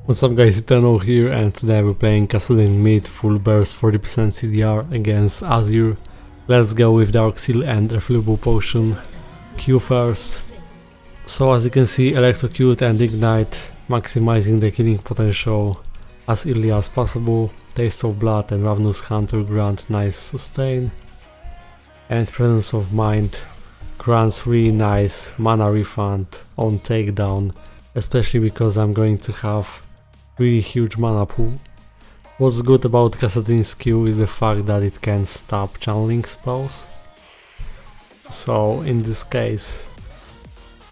What's up guys, Eternal here, and today we're playing Kassadin mid full burst 40% CDR against Azure. Let's go with Dark Seal and Refillable Potion. Q first. So as you can see, Electrocute and Ignite, maximizing the killing potential as early as possible. Taste of Blood and Ravenous Hunter grant nice sustain. And Presence of Mind grants really nice mana refund on takedown, especially because I'm going to have really huge mana pool. What's good about Kassadin's Q is the fact that it can stop channeling spells. So in this case,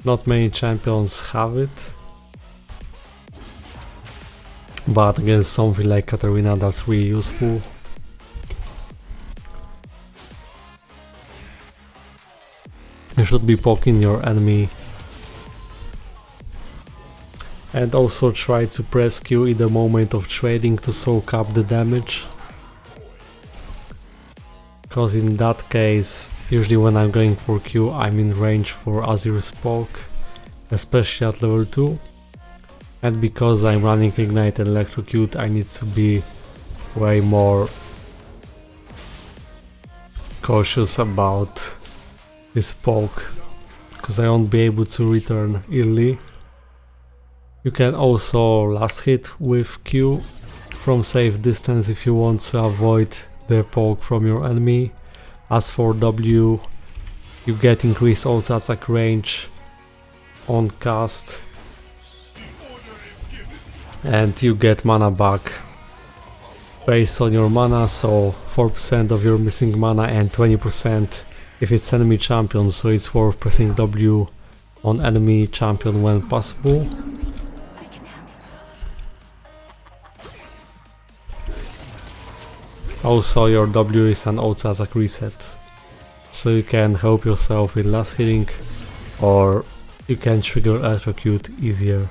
not many champions have it, but against something like Katarina that's really useful. You should be poking your enemy and also try to press Q in the moment of trading to soak up the damage, because in that case, usually when I'm going for Q, I'm in range for Azure's poke, especially at level 2, and because I'm running Ignite and Electrocute, I need to be way more cautious about this poke, because I won't be able to return early. You can also last hit with Q from safe distance if you want to avoid the poke from your enemy. As for W, you get increased auto attack range on cast, and you get mana back based on your mana, so 4% of your missing mana and 20% if it's enemy champion, so it's worth pressing W on enemy champion when possible. Also, your W is an auto attack reset, so you can help yourself in last hitting, or you can trigger Electrocute easier.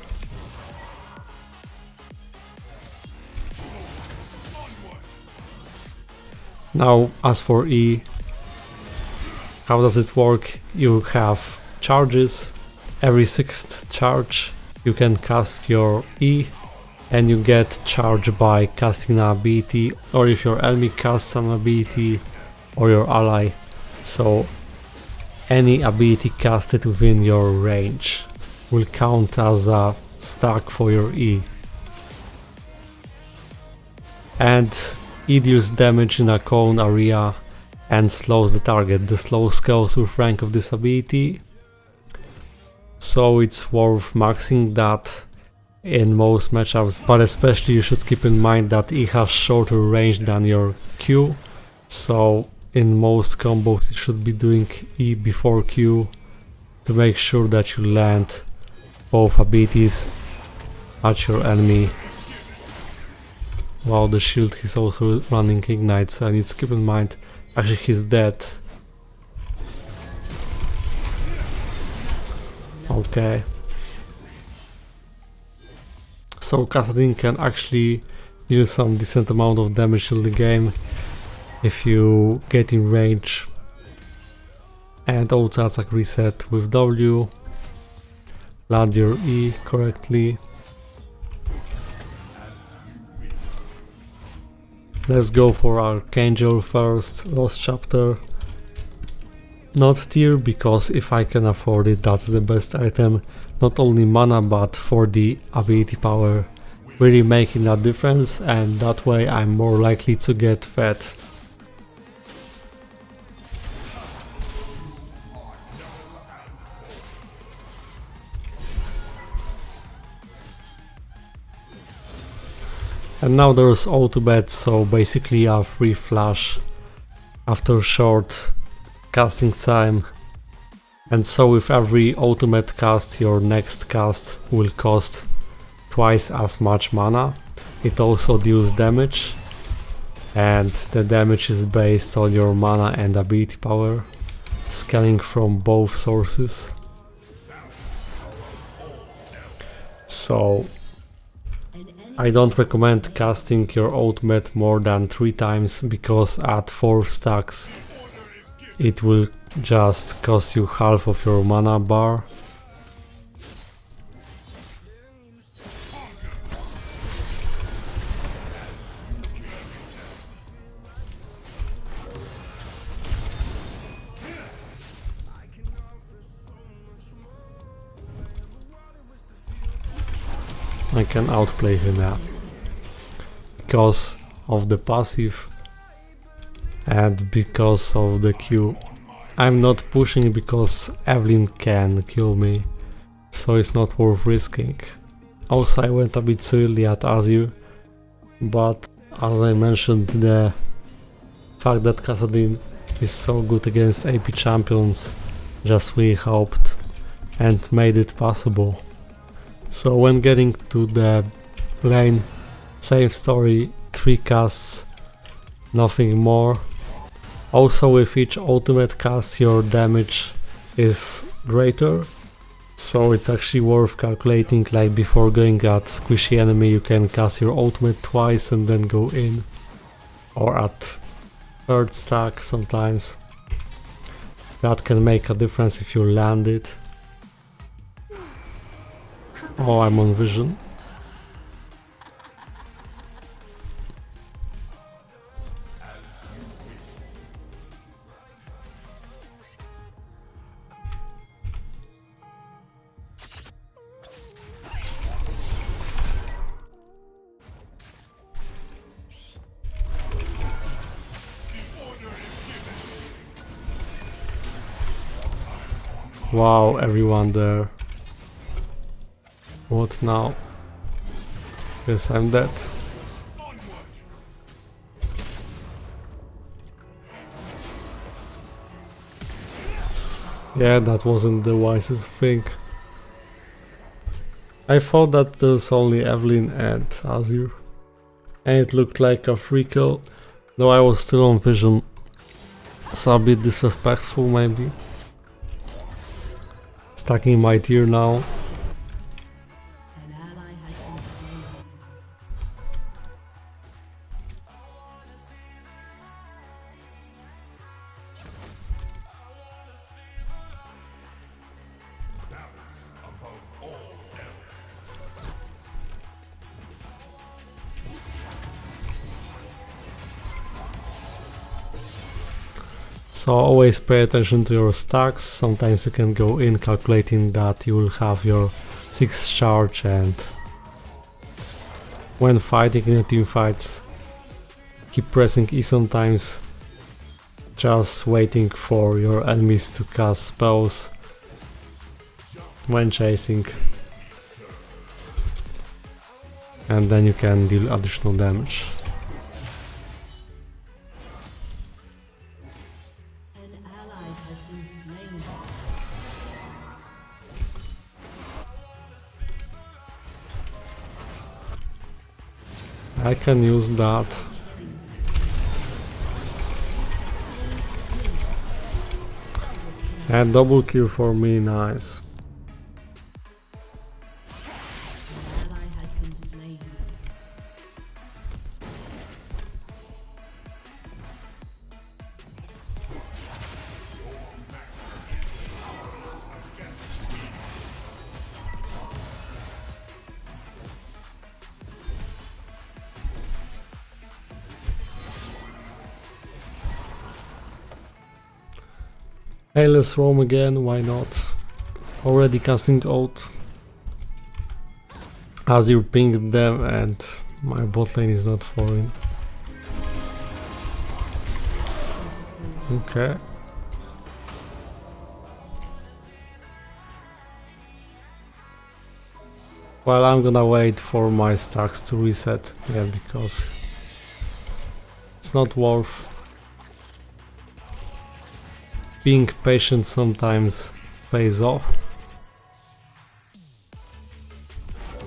Now, as for E, how does it work? You have charges. Every 6th charge you can cast your E, and you get charged by casting an ability, or if your enemy casts an ability, or your ally. So any ability casted within your range will count as a stack for your E. And E deals damage in a cone area and slows the target. The slow scales with rank of this ability, so it's worth maxing that in most matchups, but especially you should keep in mind that E has shorter range than your Q, so in most combos you should be doing E before Q to make sure that you land both abilities at your enemy. Wow, the shield, he's also running Ignite, so I need to keep in mind. Actually, he's dead. Okay. So Kassadin can actually deal some decent amount of damage in the game if you get in range. And auto attack reset with W. Land your E correctly. Let's go for Archangel first, Lost Chapter. Not tier, because if I can afford it, that's the best item. Not only mana, but for the ability power, really making a difference, and that way I'm more likely to get fed. And now there's auto-bet, so basically a free flash after short casting time. And so with every ultimate cast, your next cast will cost twice as much mana. It also deals damage, and the damage is based on your mana and ability power, scaling from both sources. So I don't recommend casting your ultimate more than 3 times, because at 4 stacks it will just cost you half of your mana bar. I can outplay him, yeah. Because of the passive and because of the Q. I'm not pushing because Evelyn can kill me, so it's not worth risking. Also, I went a bit silly at Azir, but as I mentioned, the fact that Kassadin is so good against AP champions just really helped and made it possible. So when getting to the lane, same story, 3 casts, nothing more. Also with each ultimate cast your damage is greater, so it's actually worth calculating, like before going at squishy enemy you can cast your ultimate twice and then go in, or at 3rd stack sometimes. That can make a difference if you land it. Oh, I'm on vision. Wow, everyone there. What now? Yes, I'm dead. Yeah, that wasn't the wisest thing. I thought that there's only Evelyn and Azir, and it looked like a free kill, though I was still on vision, so a bit disrespectful maybe. Stacking my tier now. So always pay attention to your stacks. Sometimes you can go in calculating that you will have your 6th charge, and when fighting in the team fights, keep pressing E sometimes, just waiting for your enemies to cast spells when chasing, and then you can deal additional damage. I can use that. And double kill for me, nice. Hey, let's roam again, why not? Already casting ult. Azir pinged them and my bot lane is not falling. Okay. Well, I'm gonna wait for my stacks to reset, yeah, because it's not worth. Being patient sometimes pays off,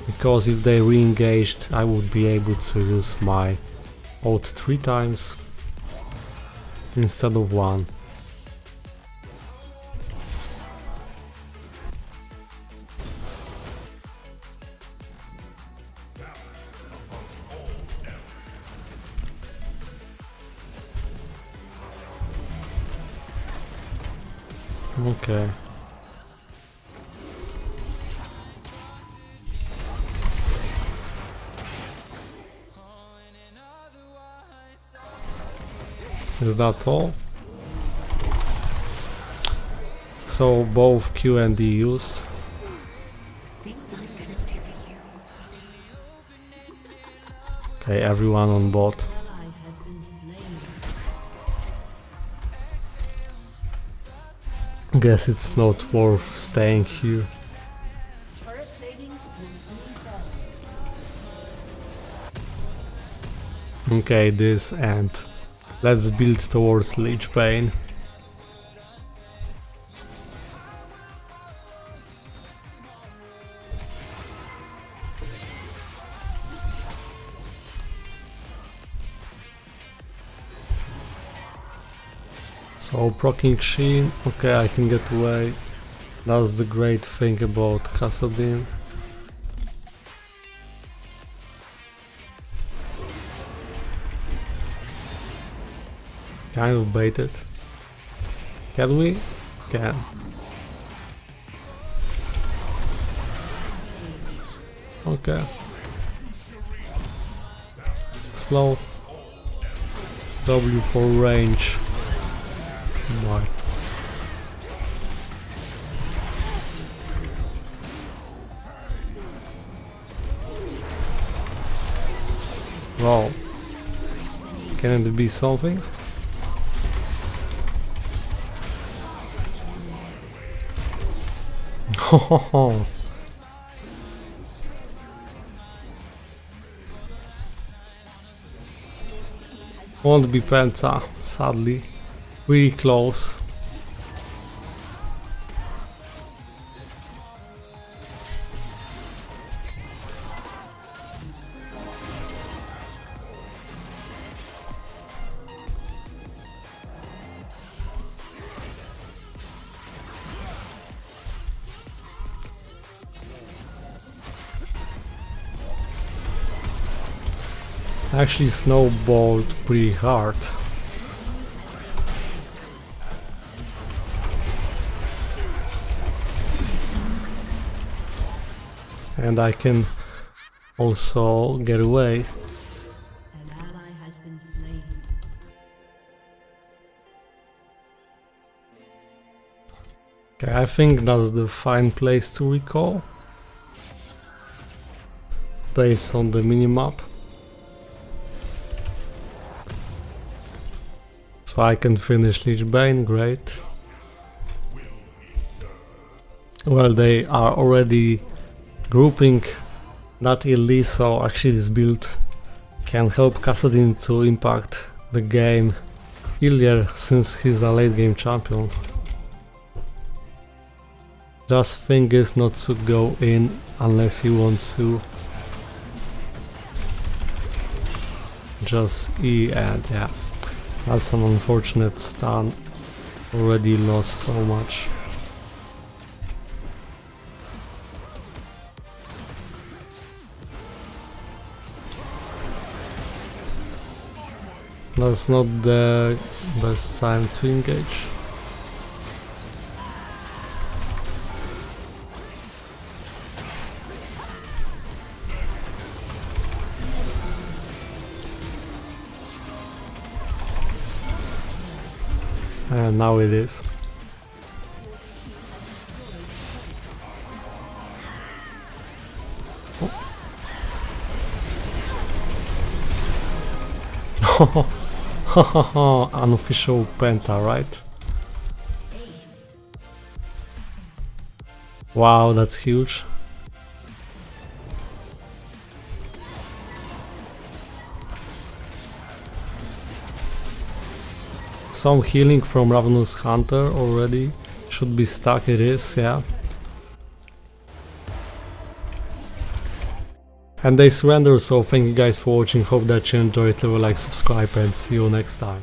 because if they re-engaged I would be able to use my ult 3 times instead of 1. Okay. Is that all? So both Q and D used. Okay, everyone on bot. Guess it's not worth staying here. Okay, this, and let's build towards Lich Bane. So proccing Sheen, okay, I can get away. That's the great thing about Kassadin. Kind of baited. Can we? Can. Okay. Slow. W for range. Why? Wow. Can it be something? Ho. Won't be Penta, sadly. Really close. Actually snowballed pretty hard. And I can also get away. An ally has been slain. Okay, I think that's the fine place to recall. Based on the minimap. So I can finish Lich Bane, great. Well, they are already grouping not illy, so actually this build can help Kassadin to impact the game earlier since he's a late game champion. Just thing is not to go in unless you want to. Just E, and yeah. That's an unfortunate stun. Already lost so much. That's not the best time to engage. And now it is. Oh. Unofficial Penta, right? Wow, that's huge. Some healing from Ravenous Hunter already. Should be stuck, it is, yeah. And they surrender, so thank you guys for watching, hope that you enjoyed, leave a like, subscribe, and see you next time.